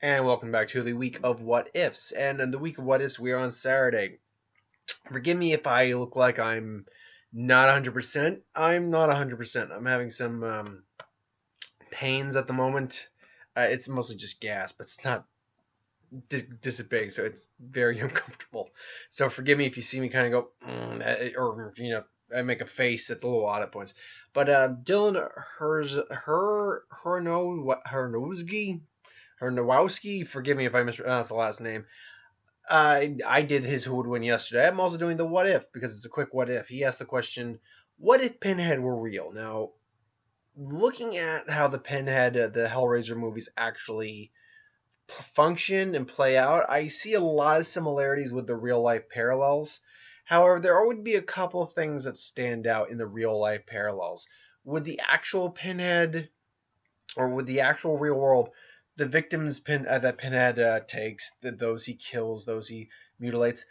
And welcome back to the week of what ifs. And in the week of what ifs, we are on Saturday. Forgive me if I look like I'm not 100%. I'm not 100%. I'm having some pains at the moment. It's mostly just gas, but it's not dissipating, so it's very uncomfortable. So forgive me if you see me kind of go, or I make a face that's a little odd at points. But Dylan Hernowski, forgive me if I mispronounced the last name. I did his Who Would Win yesterday. I'm also doing the What If because it's a quick What If. He asked the question, what if Pinhead were real? Now, looking at how the Pinhead, the Hellraiser movies actually function and play out, I see a lot of similarities with the real life parallels. However, there would be a couple of things that stand out in the real life parallels. Would the actual Pinhead, or with the actual real world, the victims that Pinhead takes, those he kills, those he mutilates,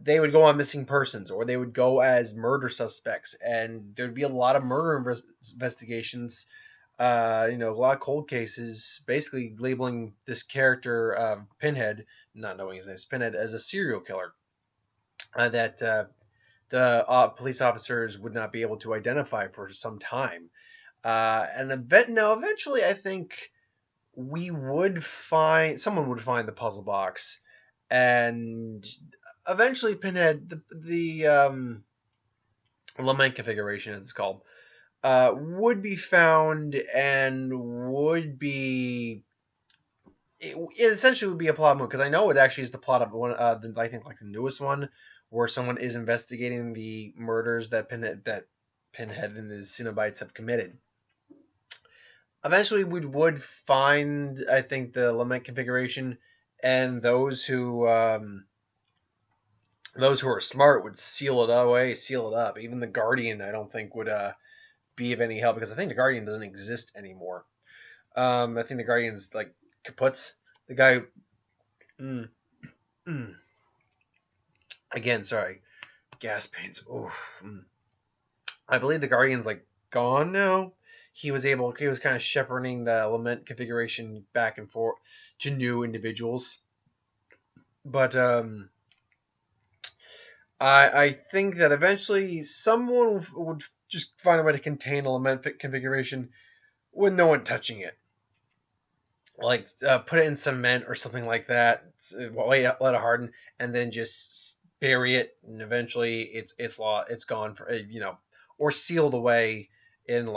they would go on missing persons, or they would go as murder suspects, and there'd be a lot of murder investigations. A lot of cold cases, basically labeling this character Pinhead, not knowing his name is Pinhead, as a serial killer that the police officers would not be able to identify for some time. Now eventually, I think someone would find the puzzle box, and eventually Pinhead, the lament configuration as it's called, would be found and would be it essentially would be a plot move, because I know it actually is the plot of one I think like the newest one, where someone is investigating the murders that Pinhead and his Cenobites have committed. Eventually we would find, I think, the lament configuration, and those who are smart would seal it away, seal it up. Even the Guardian, I don't think, would be of any help, because I think the Guardian doesn't exist anymore. I think the Guardian's like kaputs. The guy. Mm, mm. Again, sorry, gas pains. I believe the Guardian's like gone now. He was kind of shepherding the lament configuration back and forth to new individuals. But I think that eventually someone would just find a way to contain a lament configuration with no one touching it. Like put it in cement or something like that. Let it harden, and then just bury it, and eventually it's gone for or sealed away in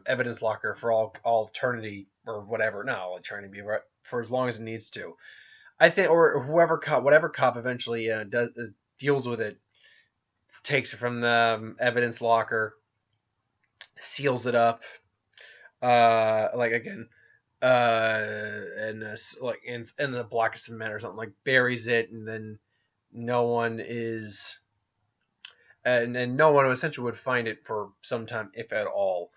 evidence locker for all eternity, or whatever. Not all eternity, but for as long as it needs to. I think, or whatever cop eventually deals with it, takes it from the evidence locker, seals it up, like again, and like in a block of cement or something, like buries it, and then no one is, and no one essentially would find it for some time, if at all.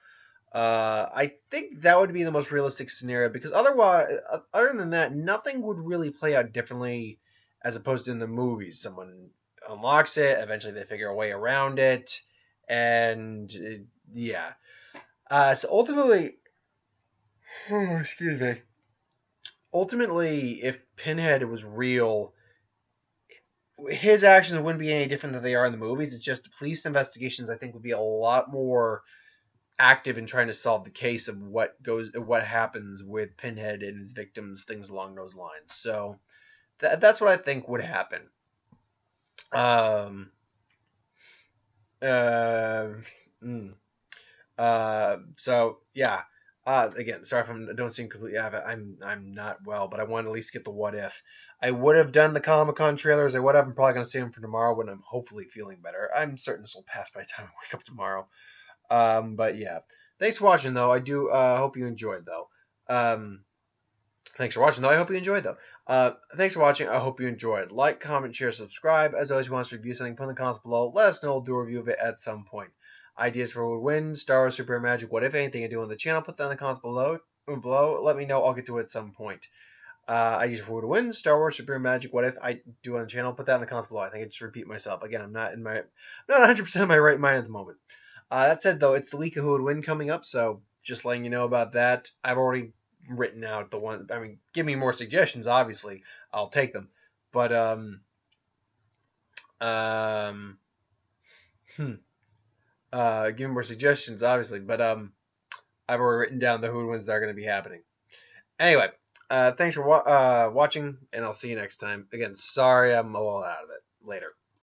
I think that would be the most realistic scenario, because otherwise, other than that, nothing would really play out differently as opposed to in the movies. Someone unlocks it, eventually they figure a way around it, and yeah. So ultimately, excuse me. Ultimately, if Pinhead was real, his actions wouldn't be any different than they are in the movies. It's just the police investigations, I think, would be a lot more active in trying to solve the case of what happens with Pinhead and his victims, things along those lines. So that's what I think would happen. Um. Uh. Mm. So yeah. Again, sorry if I don't seem completely out of it. I'm not well, but I want to at least get the what if. I would have done the Comic Con trailers. I would have. I'm probably gonna save them for tomorrow when I'm hopefully feeling better. I'm certain this will pass by the time I wake up tomorrow. But yeah, thanks for watching though. I do hope you enjoyed though. Thanks for watching though. I hope you enjoyed though. Thanks for watching. I hope you enjoyed. Like, comment, share, subscribe. As always, if you want us to review something, put in the comments below. Let us know. We'll do a review of it at some point. Ideas for who would win, Star Wars, Super Magic, what if anything I do on the channel, put that in the comments below. Let me know. I'll get to it at some point. Ideas for who would win, Star Wars, Super Magic, what if I do on the channel, put that in the comments below. I think I just repeat myself. Again, I'm not 100% in my right mind at the moment. That said, though, it's the week of who would win coming up, so just letting you know about that. I've already written out the one. I mean, give me more suggestions. Obviously, I'll take them. But um, hmm, give me more suggestions. Obviously, but I've already written down the who and wins that are going to be happening. Anyway, thanks for watching, and I'll see you next time. Again, sorry I'm a little out of it. Later.